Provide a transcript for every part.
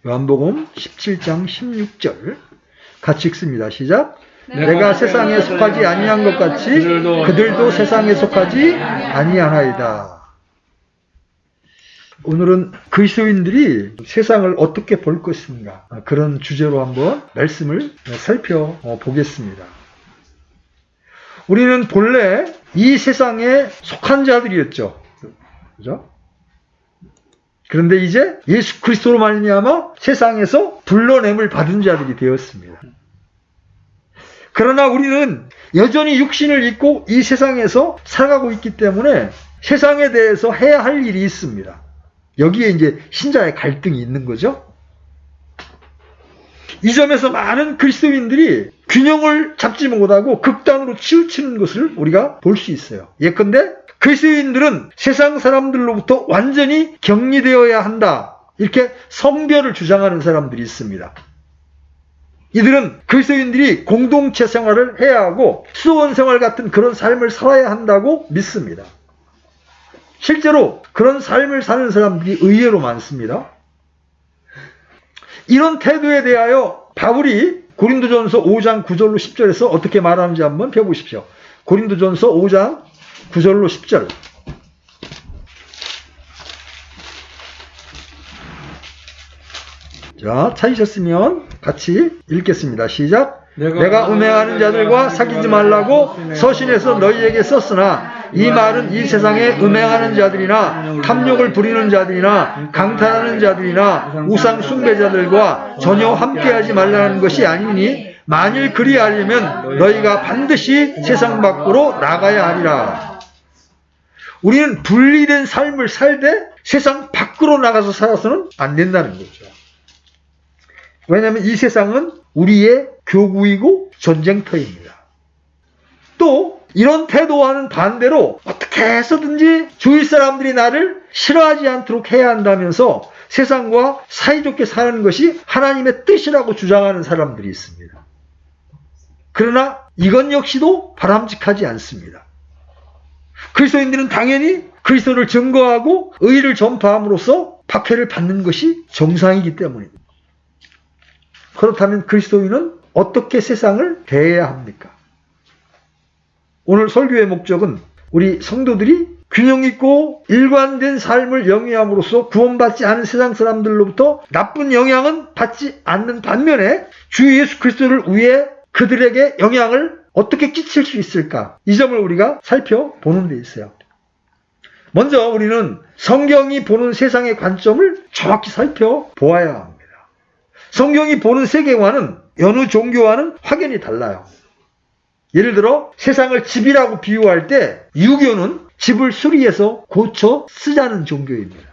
요한복음 17장 16절 같이 읽습니다. 시작. 내가 세상에 속하지 아니한 것 같이 그들도 세상에 속하지 아니하나이다. 오늘은 그리스도인들이 세상을 어떻게 볼 것인가, 그런 주제로 한번 말씀을 살펴보겠습니다. 우리는 본래 이 세상에 속한 자들이었죠. 그죠? 그런데 이제 예수 그리스도로 말미암아 세상에서 불러냄을 받은 자들이 되었습니다. 그러나 우리는 여전히 육신을 입고 이 세상에서 살아가고 있기 때문에 세상에 대해서 해야 할 일이 있습니다. 여기에 이제 신자의 갈등이 있는 거죠. 이 점에서 많은 그리스도인들이 균형을 잡지 못하고 극단으로 치우치는 것을 우리가 볼 수 있어요. 예컨대 그리스도인들은 세상 사람들로부터 완전히 격리되어야 한다, 이렇게 성별을 주장하는 사람들이 있습니다. 이들은 그리스도인들이 공동체 생활을 해야 하고 수원 생활 같은 그런 삶을 살아야 한다고 믿습니다. 실제로 그런 삶을 사는 사람들이 의외로 많습니다. 이런 태도에 대하여 바울이 고린도전서 5장 9절로 10절에서 어떻게 말하는지 한번 펴보십시오. 고린도전서 5장 9절로 10절. 자, 찾으셨으면 같이 읽겠습니다. 시작. 내가 음행하는 자들과 사귀지 말라고 서신에서 너희에게 썼으나 이 말은 이 세상에 음행하는 자들이나 탐욕을 부리는 자들이나 강탈하는 자들이나 우상 숭배자들과 전혀 함께하지 말라는 것이 아니니 만일 그리하려면 너희가 반드시 세상 밖으로 나가야 하리라. 우리는 분리된 삶을 살되 세상 밖으로 나가서 살아서는 안 된다는 거죠. 왜냐하면 이 세상은 우리의 교구이고 전쟁터입니다. 또 이런 태도와는 반대로 어떻게 해서든지 주위 사람들이 나를 싫어하지 않도록 해야 한다면서 세상과 사이좋게 사는 것이 하나님의 뜻이라고 주장하는 사람들이 있습니다. 그러나 이건 역시도 바람직하지 않습니다. 그리스도인들은 당연히 그리스도를 증거하고 의를 전파함으로써 박해를 받는 것이 정상이기 때문입니다. 그렇다면 그리스도인은 어떻게 세상을 대해야 합니까? 오늘 설교의 목적은 우리 성도들이 균형 있고 일관된 삶을 영위함으로써 구원받지 않은 세상 사람들로부터 나쁜 영향은 받지 않는 반면에 주 예수 그리스도를 위해 그들에게 영향을 어떻게 끼칠 수 있을까? 이 점을 우리가 살펴보는 데 있어요. 먼저 우리는 성경이 보는 세상의 관점을 정확히 살펴보아야 합니다. 성경이 보는 세계관은 여느 종교와는 확연히 달라요. 예를 들어 세상을 집이라고 비유할 때 유교는 집을 수리해서 고쳐 쓰자는 종교입니다.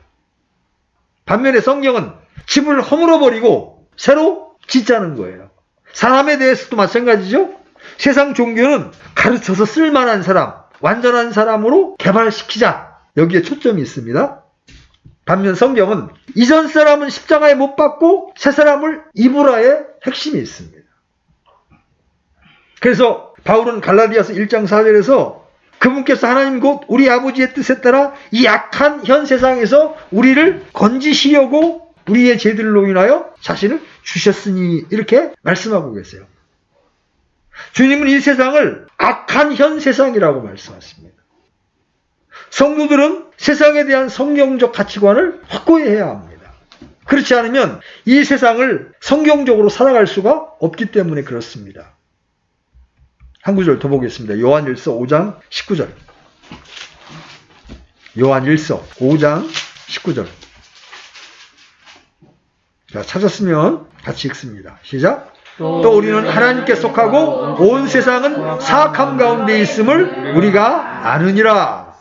반면에 성경은 집을 허물어버리고 새로 짓자는 거예요. 사람에 대해서도 마찬가지죠. 세상 종교는 가르쳐서 쓸만한 사람, 완전한 사람으로 개발시키자, 여기에 초점이 있습니다. 반면 성경은 이전 사람은 십자가에 못 박고 새 사람을 입으라의 핵심이 있습니다. 그래서 바울은 갈라디아서 1장 4절에서 그분께서 하나님 곧 우리 아버지의 뜻에 따라 이 악한 현 세상에서 우리를 건지시려고 우리의 죄들로 인하여 자신을 주셨으니, 이렇게 말씀하고 계세요. 주님은 이 세상을 악한 현 세상이라고 말씀하십니다. 성도들은 세상에 대한 성경적 가치관을 확고히 해야 합니다. 그렇지 않으면 이 세상을 성경적으로 살아갈 수가 없기 때문에 그렇습니다. 한 구절 더 보겠습니다. 요한일서 5장 19절. 요한일서 5장 19절. 자, 찾았으면 같이 읽습니다. 시작. 또 우리는 하나님께 속하고 온 세상은 사악함 가운데 있음을 우리가 아느니라.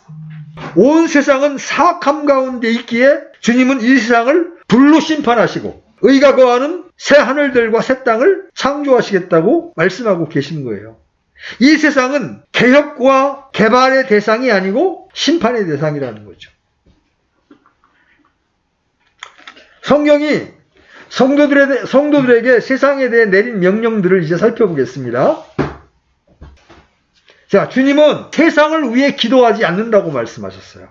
온 세상은 사악함 가운데 있기에 주님은 이 세상을 불로 심판하시고 의가 거하는 새 하늘들과 새 땅을 창조하시겠다고 말씀하고 계신 거예요. 이 세상은 개혁과 개발의 대상이 아니고 심판의 대상이라는 거죠. 성경이 성도들에게 세상에 대해 내린 명령들을 이제 살펴보겠습니다. 자, 주님은 세상을 위해 기도하지 않는다고 말씀하셨어요.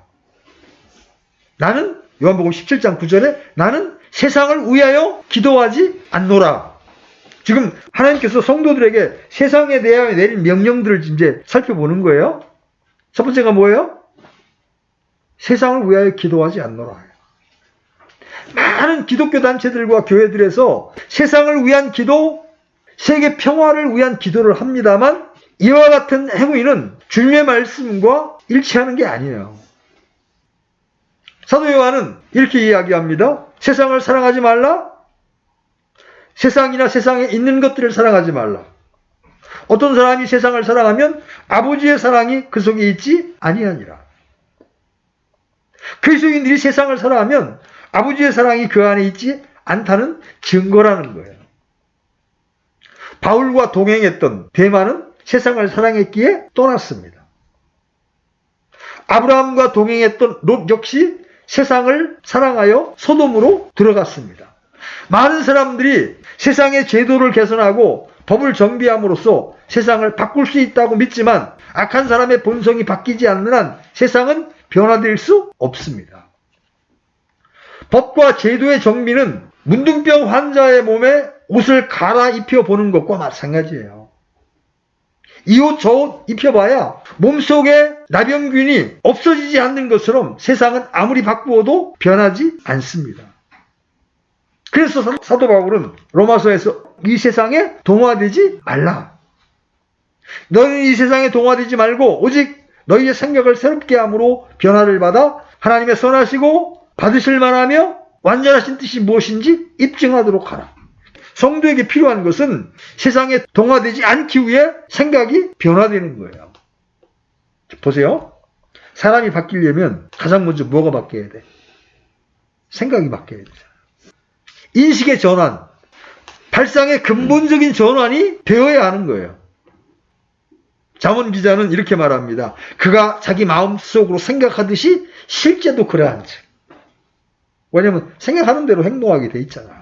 나는 요한복음 17장 9절에 나는 세상을 위하여 기도하지 않노라. 지금 하나님께서 성도들에게 세상에 대하여 내린 명령들을 이제 살펴보는 거예요. 첫 번째가 뭐예요? 세상을 위하여 기도하지 않노라. 많은 기독교 단체들과 교회들에서 세상을 위한 기도, 세계 평화를 위한 기도를 합니다만 이와 같은 행위는 주님의 말씀과 일치하는 게 아니에요. 사도 요한은 이렇게 이야기합니다. 세상을 사랑하지 말라. 세상이나 세상에 있는 것들을 사랑하지 말라. 어떤 사람이 세상을 사랑하면 아버지의 사랑이 그 속에 있지 아니하니라. 그리스도인들이 세상을 사랑하면 아버지의 사랑이 그 안에 있지 않다는 증거라는 거예요. 바울과 동행했던 데마는 세상을 사랑했기에 떠났습니다. 아브라함과 동행했던 롯 역시 세상을 사랑하여 소돔으로 들어갔습니다. 많은 사람들이 세상의 제도를 개선하고 법을 정비함으로써 세상을 바꿀 수 있다고 믿지만 악한 사람의 본성이 바뀌지 않는 한 세상은 변화될 수 없습니다. 법과 제도의 정비는 문둥병 환자의 몸에 옷을 갈아입혀 보는 것과 마찬가지예요. 이 옷 저 옷 입혀봐야 몸속에 나병균이 없어지지 않는 것처럼 세상은 아무리 바꾸어도 변하지 않습니다. 그래서 사도 바울은 로마서에서 이 세상에 동화되지 말라. 너는 이 세상에 동화되지 말고 오직 너희의 생각을 새롭게 함으로 변화를 받아 하나님의 선하시고 받으실 만하며 완전하신 뜻이 무엇인지 입증하도록 하라. 성도에게 필요한 것은 세상에 동화되지 않기 위해 생각이 변화되는 거예요. 보세요. 사람이 바뀌려면 가장 먼저 뭐가 바뀌어야 돼? 생각이 바뀌어야 되잖아요. 인식의 전환, 발상의 근본적인 전환이 되어야 하는 거예요. 잠언 기자는 이렇게 말합니다. 그가 자기 마음속으로 생각하듯이 실제도 그러한지. 왜냐하면 생각하는 대로 행동하게 돼 있잖아요.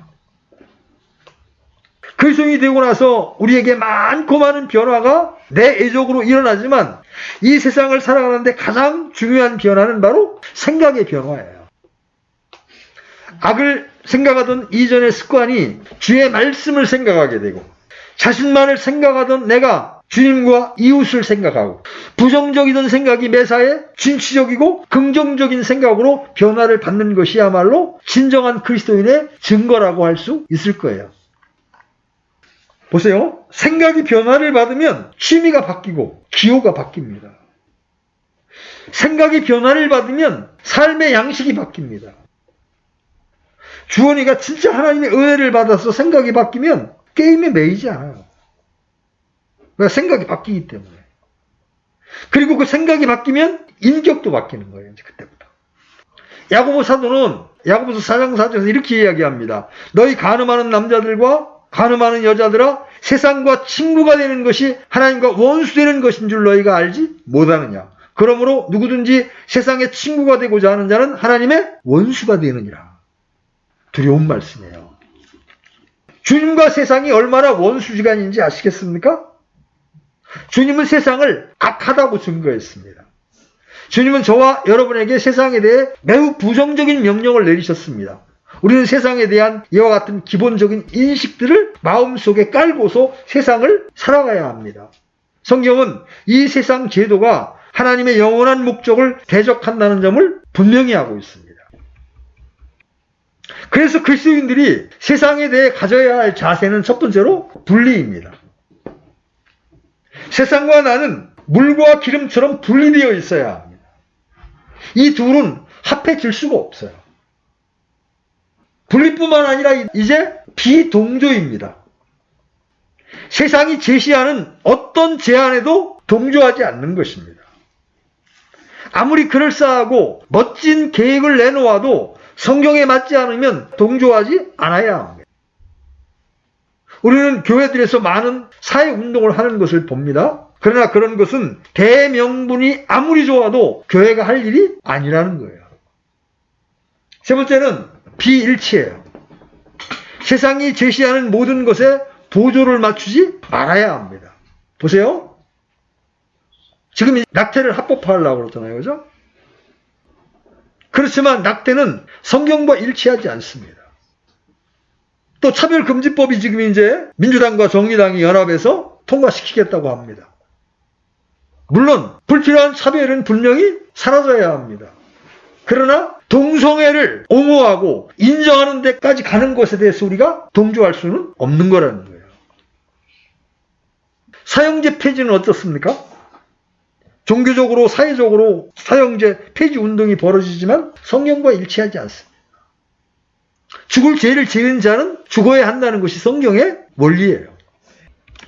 그리스도인이 되고 나서 우리에게 많고 많은 변화가 내외적으로 일어나지만 이 세상을 살아가는데 가장 중요한 변화는 바로 생각의 변화예요. 악을 생각하던 이전의 습관이 주의 말씀을 생각하게 되고 자신만을 생각하던 내가 주님과 이웃을 생각하고 부정적이던 생각이 매사에 진취적이고 긍정적인 생각으로 변화를 받는 것이야말로 진정한 그리스도인의 증거라고 할 수 있을 거예요. 보세요. 생각이 변화를 받으면 취미가 바뀌고 기호가 바뀝니다. 생각이 변화를 받으면 삶의 양식이 바뀝니다. 주원이가 진짜 하나님의 은혜를 받아서 생각이 바뀌면 게임에 매이지 않아요. 그러니까 생각이 바뀌기 때문에. 그리고 그 생각이 바뀌면 인격도 바뀌는 거예요. 이제 그때부터. 야고보 사도는 야고보서 4장 4절에서 이렇게 이야기합니다. 너희 간음하는 남자들과 간음하는 여자들아 세상과 친구가 되는 것이 하나님과 원수되는 것인 줄 너희가 알지 못하느냐. 그러므로 누구든지 세상의 친구가 되고자 하는 자는 하나님의 원수가 되느니라. 두려운 말씀이에요. 주님과 세상이 얼마나 원수지간인지 아시겠습니까? 주님은 세상을 악하다고 증거했습니다. 주님은 저와 여러분에게 세상에 대해 매우 부정적인 명령을 내리셨습니다. 우리는 세상에 대한 이와 같은 기본적인 인식들을 마음속에 깔고서 세상을 살아가야 합니다. 성경은 이 세상 제도가 하나님의 영원한 목적을 대적한다는 점을 분명히 하고 있습니다. 그래서 그리스도인들이 세상에 대해 가져야 할 자세는 첫 번째로 분리입니다. 세상과 나는 물과 기름처럼 분리되어 있어야 합니다. 이 둘은 합해질 수가 없어요. 분리뿐만 아니라 이제 비동조입니다. 세상이 제시하는 어떤 제안에도 동조하지 않는 것입니다. 아무리 그럴싸하고 멋진 계획을 내놓아도 성경에 맞지 않으면 동조하지 않아야 합니다. 우리는 교회들에서 많은 사회운동을 하는 것을 봅니다. 그러나 그런 것은 대명분이 아무리 좋아도 교회가 할 일이 아니라는 거예요. 세 번째는 비일치예요. 세상이 제시하는 모든 것에 보조를 맞추지 말아야 합니다. 보세요. 지금 낙태를 합법화하려고 그러잖아요. 그죠? 그렇지만 낙태는 성경과 일치하지 않습니다. 또 차별금지법이 지금 이제 민주당과 정의당이 연합해서 통과시키겠다고 합니다. 물론 불필요한 차별은 분명히 사라져야 합니다. 그러나 동성애를 옹호하고 인정하는 데까지 가는 것에 대해서 우리가 동조할 수는 없는 거라는 거예요. 사형제 폐지는 어떻습니까? 종교적으로 사회적으로 사형제 폐지 운동이 벌어지지만 성경과 일치하지 않습니다. 죽을 죄를 지은 자는 죽어야 한다는 것이 성경의 원리예요.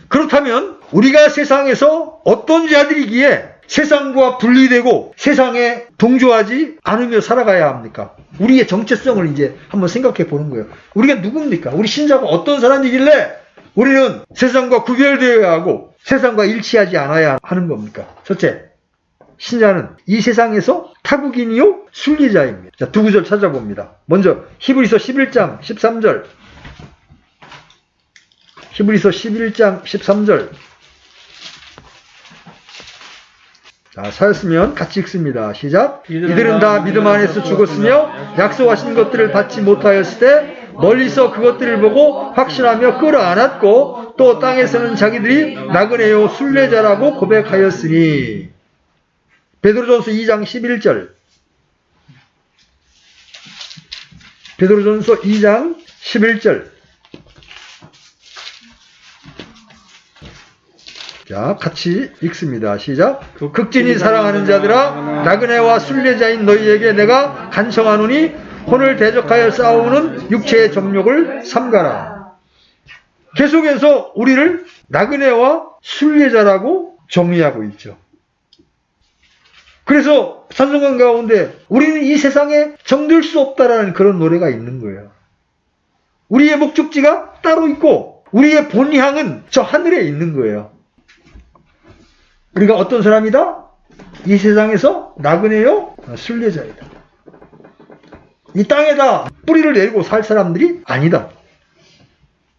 그렇다면 우리가 세상에서 어떤 자들이기에 세상과 분리되고 세상에 동조하지 않으며 살아가야 합니까? 우리의 정체성을 이제 한번 생각해 보는 거예요. 우리가 누굽니까? 우리 신자가 어떤 사람이길래 우리는 세상과 구별되어야 하고 세상과 일치하지 않아야 하는 겁니까? 첫째, 신자는 이 세상에서 타국인이요 순리자입니다. 자, 두 구절 찾아봅니다. 먼저 히브리서 11장 13절. 히브리서 11장 13절. 자, 찾았으면 같이 읽습니다. 시작. 이들은 다 믿음 안에서 죽었으며 약속하신 것들을 받지 못하였을 때 멀리서 그것들을 보고 확신하며 끌어안았고 또 땅에서는 자기들이 나그네요 순례자라고 고백하였으니. 베드로전서 2장 11절. 베드로전서 2장 11절. 자, 같이 읽습니다. 시작. 극진히 사랑하는 자들아, 나그네와 순례자인 너희에게 내가 간청하노니 혼을 대적하여 싸우는 육체의 정욕을 삼가라. 계속해서 우리를 나그네와 순례자라고 정의하고 있죠. 그래서 찬송가 가운데 우리는 이 세상에 정들 수 없다라는 그런 노래가 있는 거예요. 우리의 목적지가 따로 있고 우리의 본향은 저 하늘에 있는 거예요. 우리가 어떤 사람이다? 이 세상에서 나그네요 순례자이다. 이 땅에다 뿌리를 내리고 살 사람들이 아니다.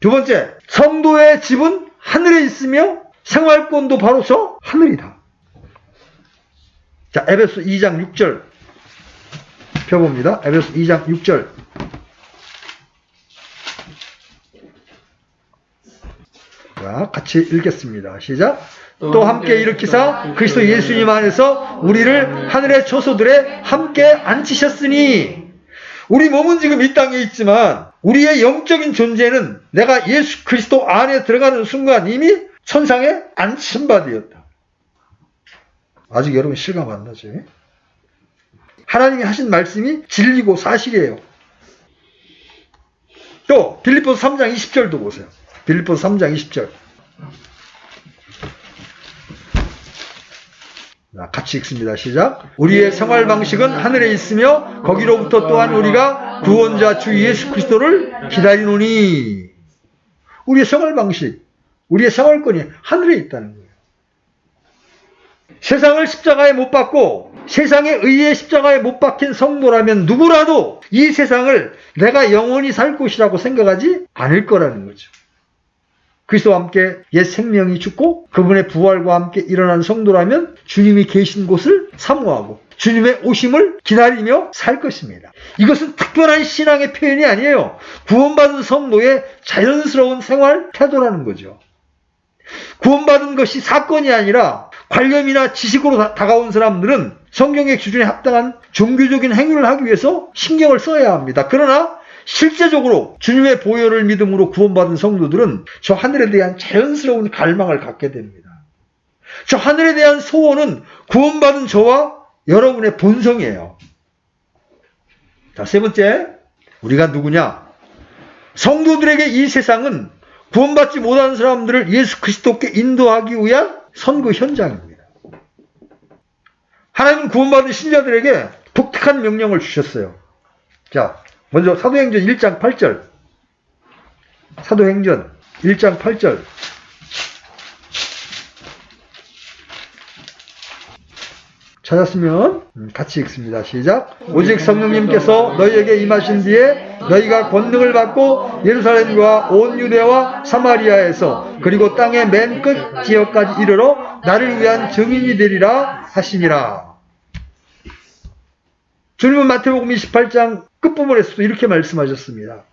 두 번째, 성도의 집은 하늘에 있으며 생활권도 바로 저 하늘이다. 자, 에베소 2장 6절 펴봅니다. 에베소 2장 6절. 자, 같이 읽겠습니다. 시작. 또 함께 일으키사 그리스도 예수님 안에서 우리를 하늘의 초소들에 함께 앉히셨으니. 우리 몸은 지금 이 땅에 있지만 우리의 영적인 존재는 내가 예수 그리스도 안에 들어가는 순간 이미 천상에 앉힌 바 되었다. 아직 여러분 실감 안 나죠? 하나님이 하신 말씀이 진리고 사실이에요. 또 빌립보서 3장 20절도 보세요. 빌립보서 3장 20절. 같이 읽습니다. 시작. 우리의 생활 방식은 하늘에 있으며 거기로부터 또한 우리가 구원자 주 예수 그리스도를 기다리노니. 우리의 생활 방식, 우리의 생활권이 하늘에 있다는 거예요. 세상을 십자가에 못 박고 세상에 의해 십자가에 못 박힌 성도라면 누구라도 이 세상을 내가 영원히 살 곳이라고 생각하지 않을 거라는 거죠. 그리스도와 함께 옛 생명이 죽고 그분의 부활과 함께 일어난 성도라면 주님이 계신 곳을 사모하고 주님의 오심을 기다리며 살 것입니다. 이것은 특별한 신앙의 표현이 아니에요. 구원받은 성도의 자연스러운 생활 태도라는 거죠. 구원받은 것이 사건이 아니라 관념이나 지식으로 다가온 사람들은 성경의 기준에 합당한 종교적인 행위를 하기 위해서 신경을 써야 합니다. 그러나 실제적으로 주님의 보혈을 믿음으로 구원받은 성도들은 저 하늘에 대한 자연스러운 갈망을 갖게 됩니다. 저 하늘에 대한 소원은 구원받은 저와 여러분의 본성이에요. 자, 세 번째, 우리가 누구냐? 성도들에게 이 세상은 구원받지 못한 사람들을 예수 그리스도께 인도하기 위한 선거 현장입니다. 하나님은 구원받은 신자들에게 독특한 명령을 주셨어요. 자, 먼저 사도행전 1장 8절. 사도행전 1장 8절. 찾았으면 같이 읽습니다. 시작. 오직 성령님께서 너희에게 임하신 뒤에 너희가 권능을 받고 예루살렘과 온 유대와 사마리아에서 그리고 땅의 맨 끝 지역까지 이르러 나를 위한 증인이 되리라 하시니라. 주님은 마태복음 28장 끝부분에서도 이렇게 말씀하셨습니다.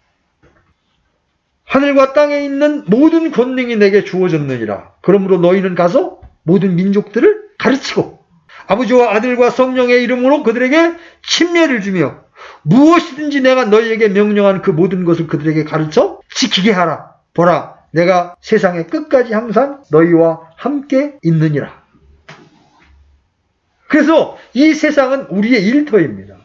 하늘과 땅에 있는 모든 권능이 내게 주어졌느니라. 그러므로 너희는 가서 모든 민족들을 가르치고 아버지와 아들과 성령의 이름으로 그들에게 침례를 주며 무엇이든지 내가 너희에게 명령한 그 모든 것을 그들에게 가르쳐 지키게 하라. 보라, 내가 세상의 끝까지 항상 너희와 함께 있느니라. 그래서 이 세상은 우리의 일터입니다.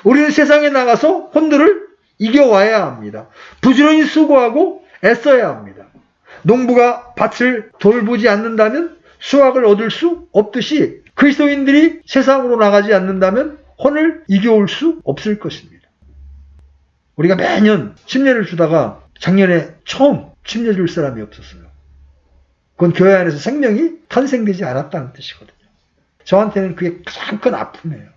우리는 세상에 나가서 혼들을 이겨와야 합니다. 부지런히 수고하고 애써야 합니다. 농부가 밭을 돌보지 않는다면 수확을 얻을 수 없듯이 그리스도인들이 세상으로 나가지 않는다면 혼을 이겨올 수 없을 것입니다. 우리가 매년 침례를 주다가 작년에 처음 침례 줄 사람이 없었어요. 그건 교회 안에서 생명이 탄생되지 않았다는 뜻이거든요. 저한테는 그게 가장 큰 아픔이에요.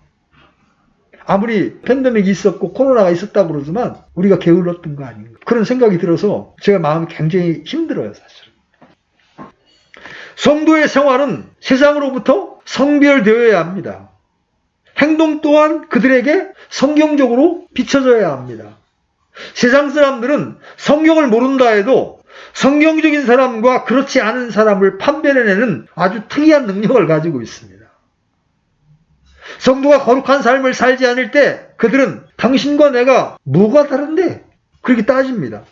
아무리 팬데믹이 있었고 코로나가 있었다고 그러지만 우리가 게을렀던 거 아닌가, 그런 생각이 들어서 제가 마음이 굉장히 힘들어요, 사실은. 성도의 생활은 세상으로부터 성별되어야 합니다. 행동 또한 그들에게 성경적으로 비춰져야 합니다. 세상 사람들은 성경을 모른다 해도 성경적인 사람과 그렇지 않은 사람을 판별해내는 아주 특이한 능력을 가지고 있습니다. 성도가 거룩한 삶을 살지 않을 때 그들은 당신과 내가 뭐가 다른데? 그렇게 따집니다.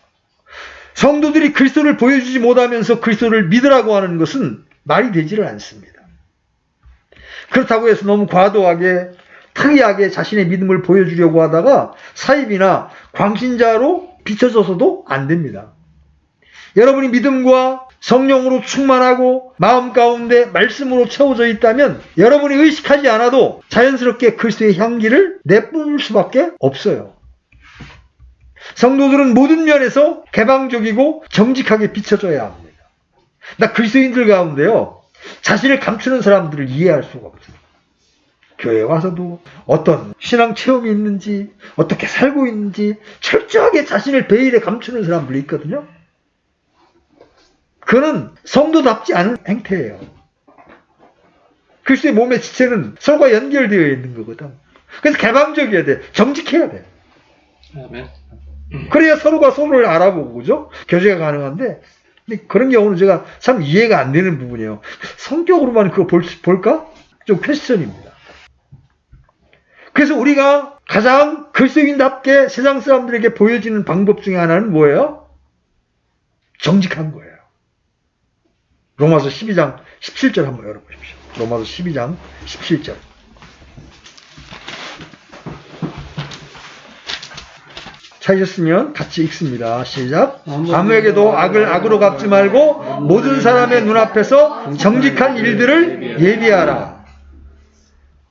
성도들이 그리스도를 보여주지 못하면서 그리스도를 믿으라고 하는 것은 말이 되지를 않습니다. 그렇다고 해서 너무 과도하게 특이하게 자신의 믿음을 보여주려고 하다가 사입이나 광신자로 비춰져서도 안 됩니다. 여러분이 믿음과 성령으로 충만하고 마음 가운데 말씀으로 채워져 있다면 여러분이 의식하지 않아도 자연스럽게 그리스도의 향기를 내뿜을 수밖에 없어요. 성도들은 모든 면에서 개방적이고 정직하게 비춰져야 합니다. 나 그리스도인들 가운데요, 자신을 감추는 사람들을 이해할 수가 없어요. 교회에 와서도 어떤 신앙 체험이 있는지, 어떻게 살고 있는지 철저하게 자신을 베일에 감추는 사람들이 있거든요. 그는 성도답지 않은 행태예요. 그리스도의 몸의 지체는 서로가 연결되어 있는 거거든. 그래서 개방적이어야 돼. 정직해야 돼. 아멘. 그래야 서로가 서로를 알아보고, 그죠? 교제가 가능한데, 근데 그런 경우는 제가 참 이해가 안 되는 부분이에요. 성격으로만 그거 볼까? 좀 퀘스천입니다. 그래서 우리가 가장 그리스도인답게 세상 사람들에게 보여지는 방법 중에 하나는 뭐예요? 정직한 거예요. 로마서 12장 17절 한번 열어보십시오. 로마서 12장 17절. 찾으셨으면 같이 읽습니다. 시작. 아무에게도 악을 악으로 갚지 말고 모든 사람의 눈앞에서 정직한 일들을 예비하라.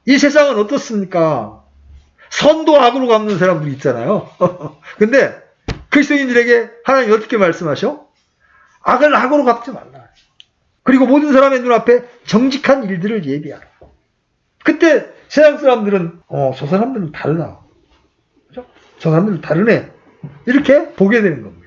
이 세상은 어떻습니까? 선도 악으로 갚는 사람들이 있잖아요. 근데 그리스도인들에게 하나님 어떻게 말씀하셔? 악을 악으로 갚지 말라. 그리고 모든 사람의 눈앞에 정직한 일들을 예비하라. 그때 세상 사람들은 저 사람들은 달라. 그죠? 저 사람들은 다르네. 이렇게 보게 되는 겁니다.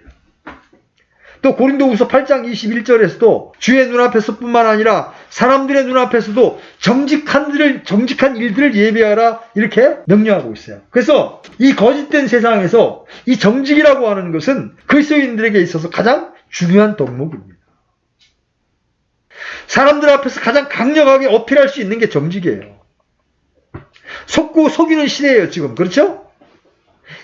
또 고린도후서 8장 21절에서도 주의 눈앞에서뿐만 아니라 사람들의 눈앞에서도 정직한 일들을 예비하라, 이렇게 명령하고 있어요. 그래서 이 거짓된 세상에서 이 정직이라고 하는 것은 그리스도인들에게 있어서 가장 중요한 덕목입니다. 사람들 앞에서 가장 강력하게 어필할 수 있는 게 정직이에요. 속고 속이는 시대예요, 지금. 그렇죠?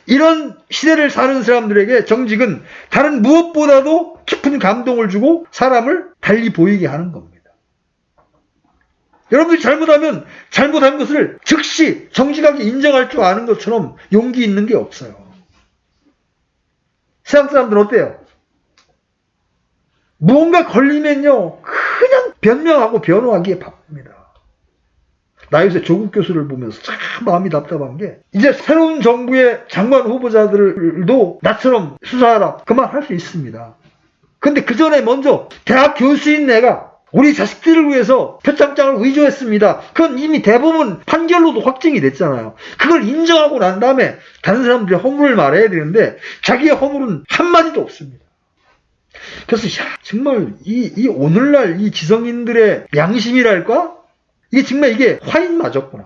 이런 시대를 사는 사람들에게 정직은 다른 무엇보다도 깊은 감동을 주고 사람을 달리 보이게 하는 겁니다. 여러분들이 잘못하면 잘못한 것을 즉시 정직하게 인정할 줄 아는 것처럼 용기 있는 게 없어요. 세상 사람들은 어때요? 무언가 걸리면요, 그냥 변명하고 변호하기에 바쁩니다. 나 요새 조국 교수를 보면서 참 마음이 답답한 게, 이제 새로운 정부의 장관 후보자들도 나처럼 수사하라, 그 말 할 수 있습니다. 근데 그 전에 먼저 대학 교수인 내가 우리 자식들을 위해서 표창장을 의조했습니다. 그건 이미 대법원 판결로도 확정이 됐잖아요. 그걸 인정하고 난 다음에 다른 사람들의 허물을 말해야 되는데 자기의 허물은 한마디도 없습니다. 그래서 정말 이 오늘날 이 지성인들의 양심이랄까? 이게 정말 이게 화인 맞았구나.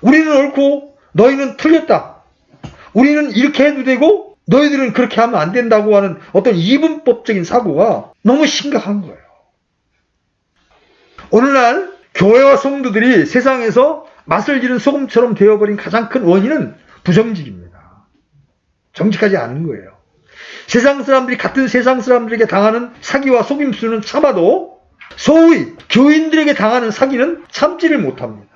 우리는 옳고 너희는 틀렸다. 우리는 이렇게 해도 되고 너희들은 그렇게 하면 안 된다고 하는 어떤 이분법적인 사고가 너무 심각한 거예요. 오늘날 교회와 성도들이 세상에서 맛을 잃은 소금처럼 되어버린 가장 큰 원인은 부정직입니다. 정직하지 않은 거예요. 세상 사람들이 같은 세상 사람들에게 당하는 사기와 속임수는 참아도 소위 교인들에게 당하는 사기는 참지를 못합니다.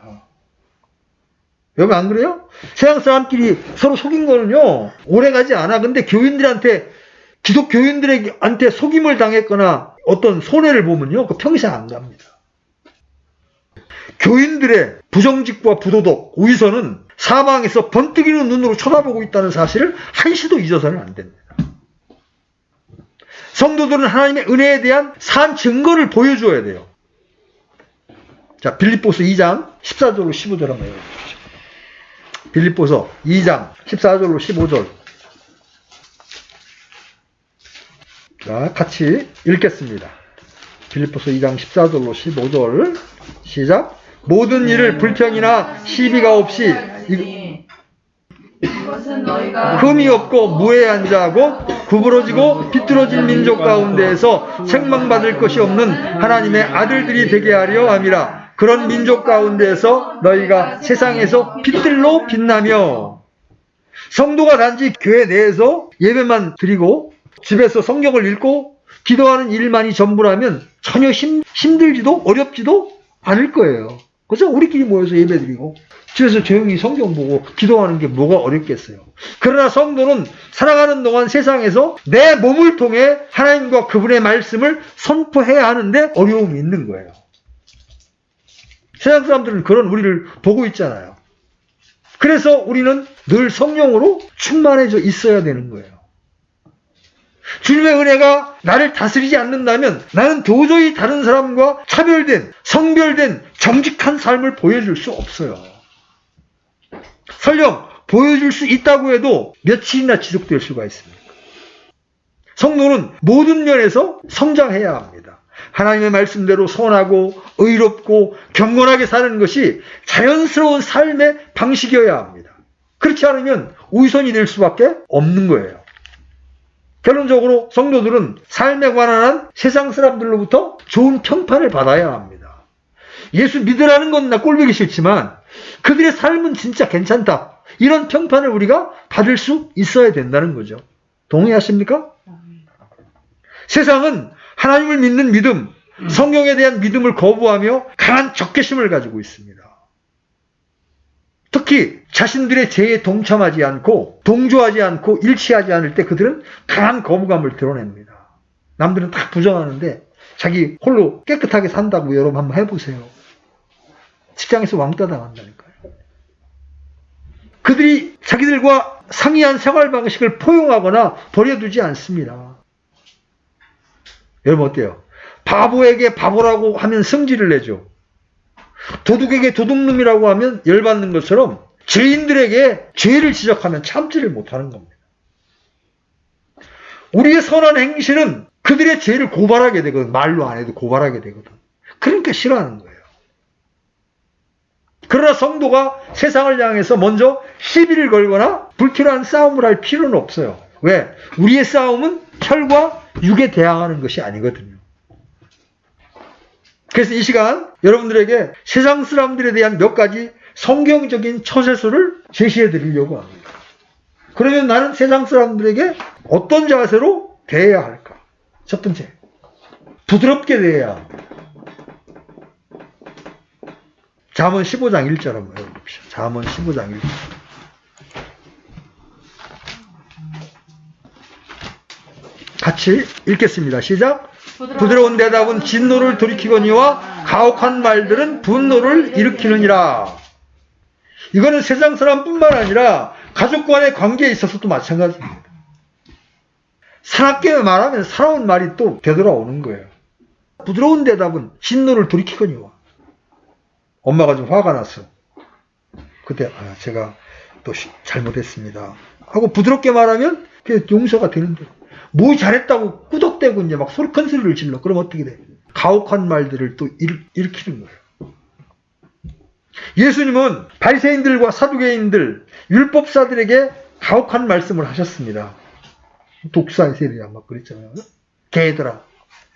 여러분 안 그래요? 세상 사람끼리 서로 속인 거는요 오래가지 않아. 근데 교인들한테 기독 교인들한테 속임을 당했거나 어떤 손해를 보면요 그 평생 안 갑니다. 교인들의 부정직과 부도덕, 우위선은 사방에서 번뜩이는 눈으로 쳐다보고 있다는 사실을 한시도 잊어서는 안 됩니다. 성도들은 하나님의 은혜에 대한 산 증거를 보여줘야 돼요. 자, 빌립보서 2장 14절로 15절 한번 읽어주십시오. 빌립보서 2장 14절로 15절. 자, 같이 읽겠습니다. 빌립보서 2장 14절로 15절. 시작. 모든 일을 불평이나 시비가 없이 흠이 없고 무해한 자하고 구부러지고 비뚤어진 민족 가운데에서 책망받을 것이 없는 하나님의 아들들이 되게 하려 함이라. 그런 민족 가운데에서 너희가 세상에서 빛들로 빛나며. 성도가 단지 교회 내에서 예배만 드리고 집에서 성경을 읽고 기도하는 일만이 전부라면 전혀 힘들지도 어렵지도 않을 거예요. 그래서 우리끼리 모여서 예배 드리고 집에서 조용히 성경 보고 기도하는 게 뭐가 어렵겠어요. 그러나 성도는 살아가는 동안 세상에서 내 몸을 통해 하나님과 그분의 말씀을 선포해야 하는데 어려움이 있는 거예요. 세상 사람들은 그런 우리를 보고 있잖아요. 그래서 우리는 늘 성령으로 충만해져 있어야 되는 거예요. 주님의 은혜가 나를 다스리지 않는다면 나는 도저히 다른 사람과 차별된, 성별된 정직한 삶을 보여줄 수 없어요. 설령 보여줄 수 있다고 해도 며칠이나 지속될 수가 있습니다. 성도는 모든 면에서 성장해야 합니다. 하나님의 말씀대로 선하고 의롭고 경건하게 사는 것이 자연스러운 삶의 방식이어야 합니다. 그렇지 않으면 우위선이 될 수밖에 없는 거예요. 결론적으로 성도들은 삶에 관한 한 세상 사람들로부터 좋은 평판을 받아야 합니다. 예수 믿으라는 건 나 꼴보기 싫지만 그들의 삶은 진짜 괜찮다. 이런 평판을 우리가 받을 수 있어야 된다는 거죠. 동의하십니까? 세상은 하나님을 믿는 믿음, 성경에 대한 믿음을 거부하며 강한 적개심을 가지고 있습니다. 특히 자신들의 죄에 동참하지 않고 동조하지 않고 일치하지 않을 때 그들은 강한 거부감을 드러냅니다. 남들은 다 부정하는데 자기 홀로 깨끗하게 산다고 여러분 한번 해보세요. 직장에서 왕따 당한다니까요. 그들이 자기들과 상이한 생활 방식을 포용하거나 버려두지 않습니다. 여러분 어때요? 바보에게 바보라고 하면 성질을 내죠. 도둑에게 도둑놈이라고 하면 열받는 것처럼 죄인들에게 죄를 지적하면 참지를 못하는 겁니다. 우리의 선한 행실은 그들의 죄를 고발하게 되거든. 말로 안 해도 고발하게 되거든. 그러니까 싫어하는 거예요. 그러나 성도가 세상을 향해서 먼저 시비를 걸거나 불필요한 싸움을 할 필요는 없어요. 왜? 우리의 싸움은 혈과 육에 대항하는 것이 아니거든요. 그래서 이 시간 여러분들에게 세상 사람들에 대한 몇 가지 성경적인 처세술을 제시해 드리려고 합니다. 그러면 나는 세상 사람들에게 어떤 자세로 대해야 할까? 첫 번째, 부드럽게 대해야 합니다. 잠언 15장 1절 한번 읽어봅시다. 잠언 15장 1절. 같이 읽겠습니다. 시작. 부드러운 대답은 진노를 돌이키거니와 가혹한 말들은 분노를 일으키느니라. 이거는 세상 사람뿐만 아니라 가족 간의 관계에 있어서도 마찬가지입니다. 사납게 말하면 사나운 말이 또 되돌아오는 거예요. 부드러운 대답은 진노를 돌이키거니와. 엄마가 좀 화가 났어. 그때 제가 또 잘못했습니다 하고 부드럽게 말하면 그게 용서가 되는데, 뭐 잘했다고 꾸덕대고 이제 막 큰 소리를 질러. 그럼 어떻게 돼? 가혹한 말들을 또 일으키는 거예요. 예수님은 바리새인들과 사두개인들, 율법사들에게 가혹한 말씀을 하셨습니다. 독사의 세리야 막 그랬잖아요. 개들아.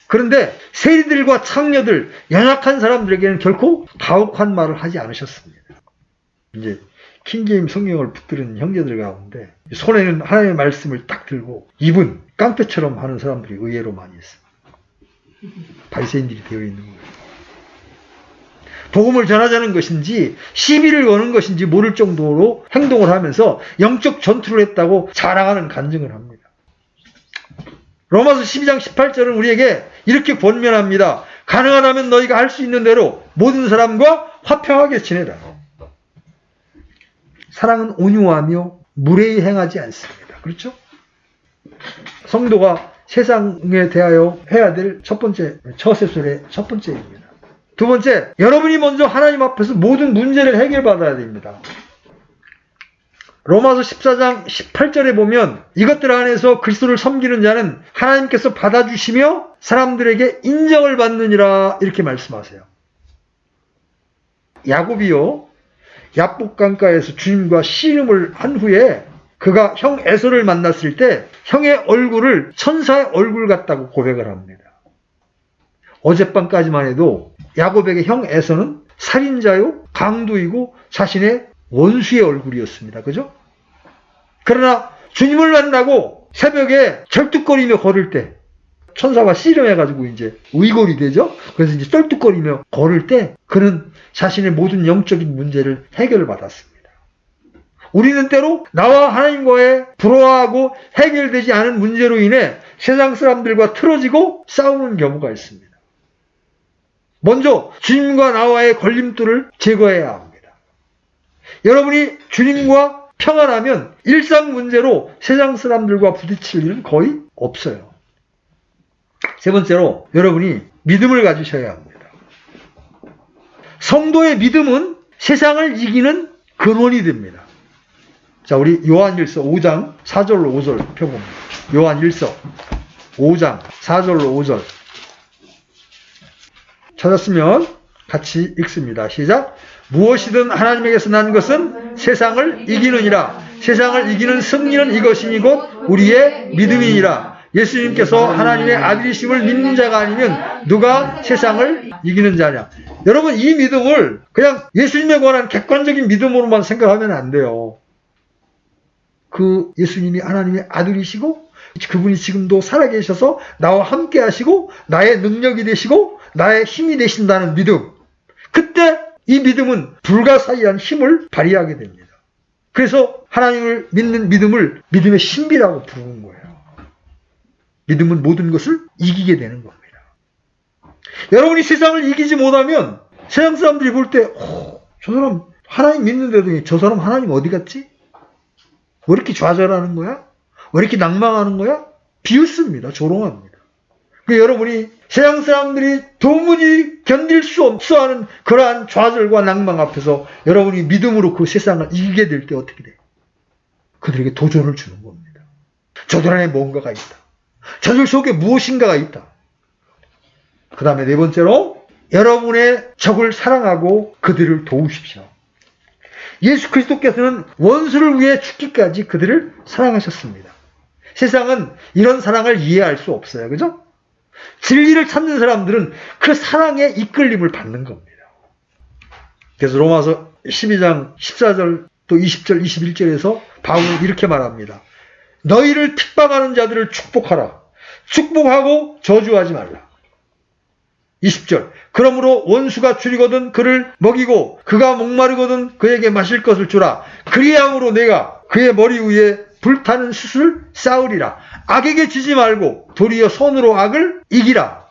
그런데 세리들과 창녀들, 연약한 사람들에게는 결코 가혹한 말을 하지 않으셨습니다. 이제 킹제임 성경을 붙들은 형제들 가운데 손에는 하나님의 말씀을 딱 들고 입은 깡패처럼 하는 사람들이 의외로 많이 있어요. 바리새인들이 되어 있는 거예요. 복음을 전하자는 것인지 시비를 거는 것인지 모를 정도로 행동을 하면서 영적 전투를 했다고 자랑하는 간증을 합니다. 로마서 12장 18절은 우리에게 이렇게 권면합니다. 가능하다면 너희가 할 수 있는 대로 모든 사람과 화평하게 지내라. 사랑은 온유하며 무례히 행하지 않습니다. 그렇죠? 성도가 세상에 대하여 해야 될 첫 번째, 처세술의 첫 번째입니다. 두 번째, 여러분이 먼저 하나님 앞에서 모든 문제를 해결받아야 됩니다. 로마서 14장 18절에 보면 이것들 안에서 그리스도를 섬기는 자는 하나님께서 받아주시며 사람들에게 인정을 받느니라 이렇게 말씀하세요. 야곱이요, 야복강가에서 주님과 씨름을 한 후에 그가 형 에서를 만났을 때 형의 얼굴을 천사의 얼굴 같다고 고백을 합니다. 어젯밤까지만 해도 야곱에게 형 에서는 살인자요, 강도이고 자신의 원수의 얼굴이었습니다. 그죠? 그러나 주님을 만나고 새벽에 절뚝거리며 걸을 때 천사와 씨름해가지고 이제 의골이 되죠? 그래서 이제 쩔뚝거리며 걸을 때 그는 자신의 모든 영적인 문제를 해결받았습니다. 우리는 때로 나와 하나님과의 불화하고 해결되지 않은 문제로 인해 세상 사람들과 틀어지고 싸우는 경우가 있습니다. 먼저 주님과 나와의 걸림돌을 제거해야 합니다. 여러분이 주님과 평안하면 일상 문제로 세상 사람들과 부딪힐 일은 거의 없어요. 세 번째로 여러분이 믿음을 가지셔야 합니다. 성도의 믿음은 세상을 이기는 근원이 됩니다. 자, 우리 요한일서 5장 4절로 5절 펴봅니다. 요한일서 5장 4절로 5절 찾았으면 같이 읽습니다. 시작. 무엇이든 하나님에게서 난 것은 세상을 이기느니라. 세상을 이기는 승리는 이것이니 곧 우리의 믿음이니라. 예수님께서 하나님의 아들이심을 믿는 자가 아니면 누가 세상을 이기는 자냐. 여러분, 이 믿음을 그냥 예수님에 관한 객관적인 믿음으로만 생각하면 안 돼요. 그 예수님이 하나님의 아들이시고 그분이 지금도 살아계셔서 나와 함께 하시고 나의 능력이 되시고 나의 힘이 되신다는 믿음. 그때 이 믿음은 불가사의한 힘을 발휘하게 됩니다. 그래서 하나님을 믿는 믿음을 믿음의 신비라고 부르는 거예요. 믿음은 모든 것을 이기게 되는 겁니다. 여러분이 세상을 이기지 못하면 세상 사람들이 볼 때 저 사람 하나님 믿는데도 저 사람 하나님 어디 갔지? 왜 이렇게 좌절하는 거야? 왜 이렇게 낭망하는 거야? 비웃습니다. 조롱합니다. 여러분이 세상 사람들이 도무지 견딜 수 없어 하는 그러한 좌절과 낭망 앞에서 여러분이 믿음으로 그 세상을 이기게 될 때 어떻게 돼요? 그들에게 도전을 주는 겁니다. 저들 안에 뭔가가 있다. 저들 속에 무엇인가가 있다. 그 다음에 네 번째로 여러분의 적을 사랑하고 그들을 도우십시오. 예수 그리스도께서는 원수를 위해 죽기까지 그들을 사랑하셨습니다. 세상은 이런 사랑을 이해할 수 없어요. 그죠? 진리를 찾는 사람들은 그 사랑의 이끌림을 받는 겁니다. 그래서 로마서 12장 14절 또 20절 21절에서 바울은 이렇게 말합니다. 너희를 핍박하는 자들을 축복하라. 축복하고 저주하지 말라. 20절 그러므로 원수가 줄이거든 그를 먹이고 그가 목마르거든 그에게 마실 것을 주라. 그리함으로 내가 그의 머리 위에 불타는 숯을 쌓으리라. 악에게 지지 말고 도리어 선으로 악을 이기라.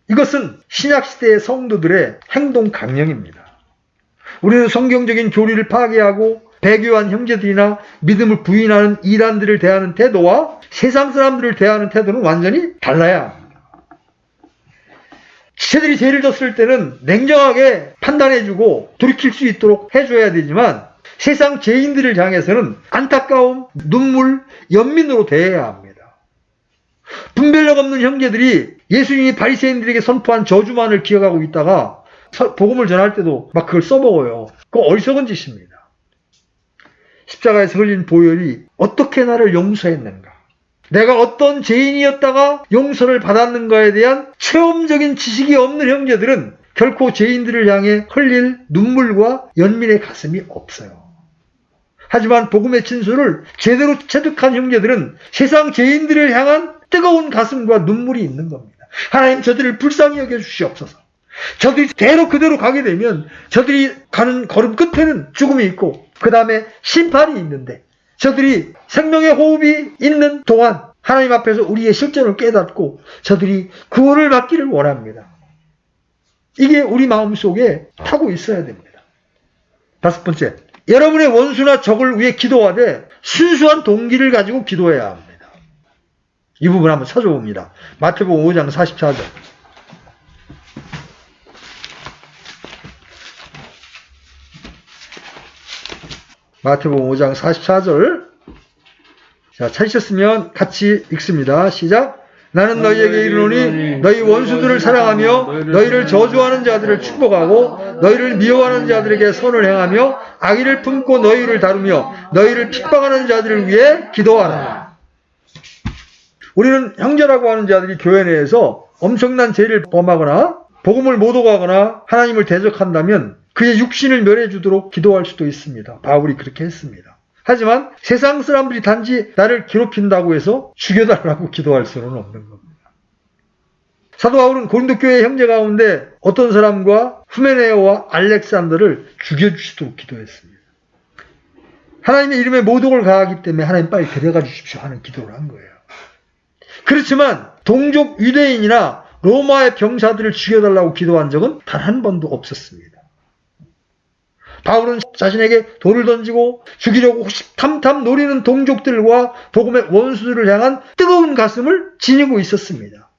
이것은 신약시대의 성도들의 행동 강령입니다. 우리는 성경적인 교리를 파괴하고 배교한 형제들이나 믿음을 부인하는 이단들을 대하는 태도와 세상 사람들을 대하는 태도는 완전히 달라야 합니다. 지체들이 죄를 졌을 때는 냉정하게 판단해주고 돌이킬 수 있도록 해줘야 되지만 세상 죄인들을 향해서는 안타까움, 눈물, 연민으로 대해야 합니다. 분별력 없는 형제들이 예수님이 바리새인들에게 선포한 저주만을 기억하고 있다가 복음을 전할 때도 막 그걸 써먹어요. 그거 어리석은 짓입니다. 십자가에서 흘린 보혈이 어떻게 나를 용서했는가? 내가 어떤 죄인이었다가 용서를 받았는가에 대한 체험적인 지식이 없는 형제들은 결코 죄인들을 향해 흘릴 눈물과 연민의 가슴이 없어요. 하지만 복음의 진술을 제대로 체득한 형제들은 세상 죄인들을 향한 뜨거운 가슴과 눈물이 있는 겁니다. 하나님, 저들을 불쌍히 여겨주시옵소서. 저들이 대로 그대로 가게 되면 저들이 가는 걸음 끝에는 죽음이 있고 그 다음에 심판이 있는데, 저들이 생명의 호흡이 있는 동안 하나님 앞에서 우리의 실존을 깨닫고 저들이 구원을 받기를 원합니다. 이게 우리 마음속에 타고 있어야 됩니다. 다섯 번째, 여러분의 원수나 적을 위해 기도하되 순수한 동기를 가지고 기도해야 합니다. 이 부분 한번 찾아봅니다. 마태복음 5장 44절. 마태복음 5장 44절. 자, 찾으셨으면 같이 읽습니다. 시작. 나는 너희에게 이르노니 너희 원수들을 사랑하며 너희를 저주하는 자들을 축복하고 너희를 미워하는 자들에게 선을 행하며 악의를 품고 너희를 다루며 너희를 핍박하는 자들을 위해 기도하라. 우리는 형제라고 하는 자들이 교회 내에서 엄청난 죄를 범하거나 복음을 못 오가거나 하나님을 대적한다면 그의 육신을 멸해 주도록 기도할 수도 있습니다. 바울이 그렇게 했습니다. 하지만 세상 사람들이 단지 나를 괴롭힌다고 해서 죽여달라고 기도할 수는 없는 겁니다. 사도 바울은 고린도 교회 형제 가운데 어떤 사람과 후메네오와 알렉산더를 죽여주시도록 기도했습니다. 하나님의 이름에 모독을 가하기 때문에 하나님 빨리 데려가 주십시오 하는 기도를 한 거예요. 그렇지만 동족 유대인이나 로마의 병사들을 죽여달라고 기도한 적은 단 한 번도 없었습니다. 바울은 자신에게 돌을 던지고 죽이려고 호시탐탐 노리는 동족들과 복음의 원수들을 향한 뜨거운 가슴을 지니고 있었습니다.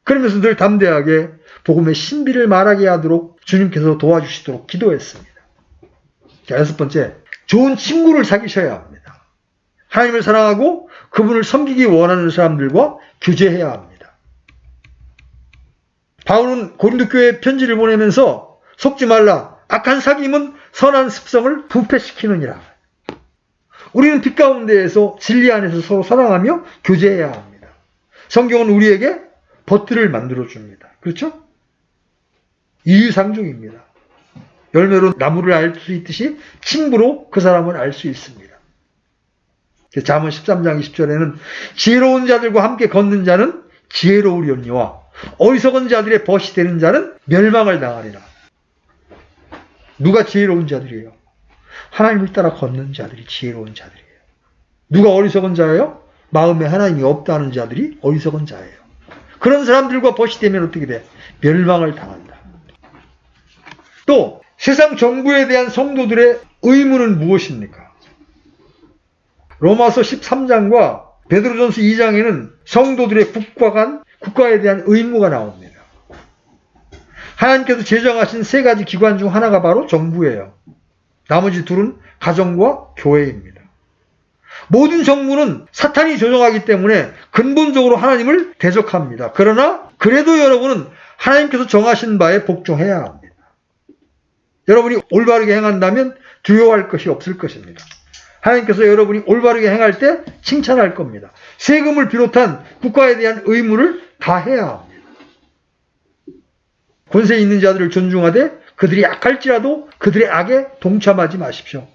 그러면서 늘 담대하게 복음의 신비를 말하게 하도록 주님께서 도와주시도록 기도했습니다. 자, 여섯 번째, 좋은 친구를 사귀셔야 합니다. 하나님을 사랑하고 그분을 섬기기 원하는 사람들과 교제해야 합니다. 바울은 고린도 교회에 편지를 보내면서 속지 말라. 악한 사귐은 선한 습성을 부패시키느니라. 우리는 빛 가운데에서 진리 안에서 서로 사랑하며 교제해야 합니다. 성경은 우리에게 버트를 만들어줍니다. 그렇죠? 이유상종입니다. 열매로 나무를 알 수 있듯이 친구로 그 사람을 알 수 있습니다. 잠언 13장 20절에는 지혜로운 자들과 함께 걷는 자는 지혜로우려니와 어리석은 자들의 벗이 되는 자는 멸망을 당하리라. 누가 지혜로운 자들이에요? 하나님을 따라 걷는 자들이 지혜로운 자들이에요. 누가 어리석은 자예요? 마음에 하나님이 없다는 자들이 어리석은 자예요. 그런 사람들과 벗이 되면 어떻게 돼? 멸망을 당한다. 또 세상 정부에 대한 성도들의 의무는 무엇입니까? 로마서 13장과 베드로전서 2장에는 성도들의 국가에 대한 의무가 나옵니다. 하나님께서 제정하신 세 가지 기관 중 하나가 바로 정부예요. 나머지 둘은 가정과 교회입니다. 모든 정부는 사탄이 조정하기 때문에 근본적으로 하나님을 대적합니다. 그러나 그래도 여러분은 하나님께서 정하신 바에 복종해야 합니다. 여러분이 올바르게 행한다면 두려워할 것이 없을 것입니다. 하나님께서 여러분이 올바르게 행할 때 칭찬할 겁니다. 세금을 비롯한 국가에 대한 의무를 다 해야 합니다. 권세 있는 자들을 존중하되 그들이 악할지라도 그들의 악에 동참하지 마십시오.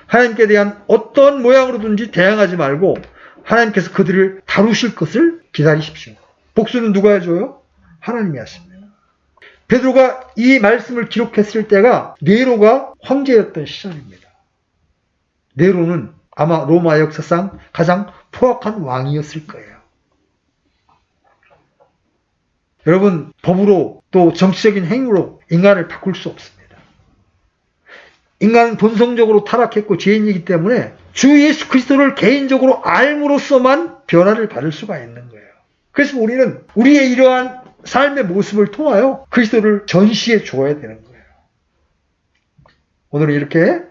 하나님께 대한 어떤 모양으로든지 대항하지 말고 하나님께서 그들을 다루실 것을 기다리십시오. 복수는 누가 해줘요? 하나님이 하십니다. 베드로가 이 말씀을 기록했을 때가 네로가 황제였던 시절입니다. 네로는 아마 로마 역사상 가장 포악한 왕이었을 거예요. 여러분, 법으로 또 정치적인 행위로 인간을 바꿀 수 없습니다. 인간은 본성적으로 타락했고 죄인이기 때문에 주 예수 그리스도를 개인적으로 알므로써만 변화를 받을 수가 있는 거예요. 그래서 우리는 우리의 이러한 삶의 모습을 통하여 그리스도를 전시해 줘야 되는 거예요. 오늘은 이렇게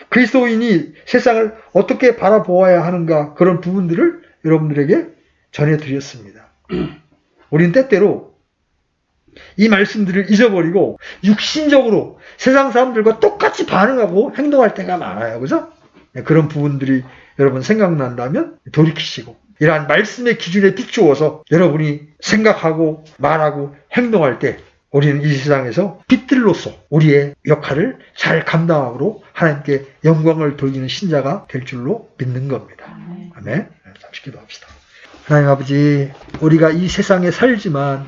그리스도인이 세상을 어떻게 바라보아야 하는가, 그런 부분들을 여러분들에게 전해드렸습니다. 우리는 때때로 이 말씀들을 잊어버리고 육신적으로 세상 사람들과 똑같이 반응하고 행동할 때가 많아요. 그죠? 그런 부분들이 여러분 생각난다면 돌이키시고 이러한 말씀의 기준에 비추어서 여러분이 생각하고 말하고 행동할 때 우리는 이 세상에서 빛들로서 우리의 역할을 잘 감당하고 하나님께 영광을 돌리는 신자가 될 줄로 믿는 겁니다. 아멘. 잠시 기도합시다. 하나님 아버지, 우리가 이 세상에 살지만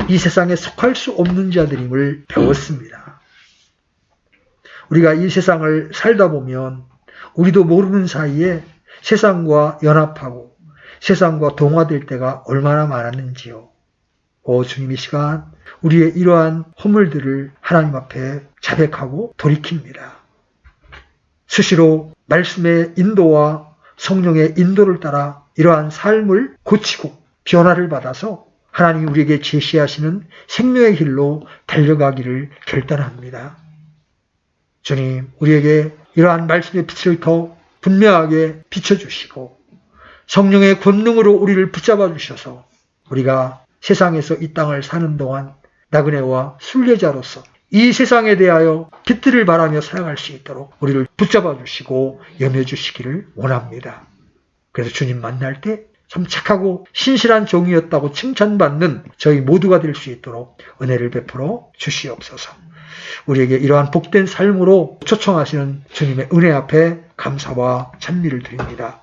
이 세상에 속할 수 없는 자들임을 배웠습니다. 우리가 이 세상을 살다 보면 우리도 모르는 사이에 세상과 연합하고 세상과 동화될 때가 얼마나 많았는지요. 오 주님, 이 시간 우리의 이러한 허물들을 하나님 앞에 자백하고 돌이킵니다. 수시로 말씀의 인도와 성령의 인도를 따라 이러한 삶을 고치고 변화를 받아서 하나님이 우리에게 제시하시는 생명의 길로 달려가기를 결단합니다. 주님, 우리에게 이러한 말씀의 빛을 더 분명하게 비춰주시고 성령의 권능으로 우리를 붙잡아 주셔서 우리가 세상에서 이 땅을 사는 동안 나그네와 순례자로서 이 세상에 대하여 빛들을 바라며 살아갈 수 있도록 우리를 붙잡아 주시고 염려 주시기를 원합니다. 그래서 주님 만날 때 참 착하고 신실한 종이었다고 칭찬받는 저희 모두가 될 수 있도록 은혜를 베풀어 주시옵소서. 우리에게 이러한 복된 삶으로 초청하시는 주님의 은혜 앞에 감사와 찬미를 드립니다.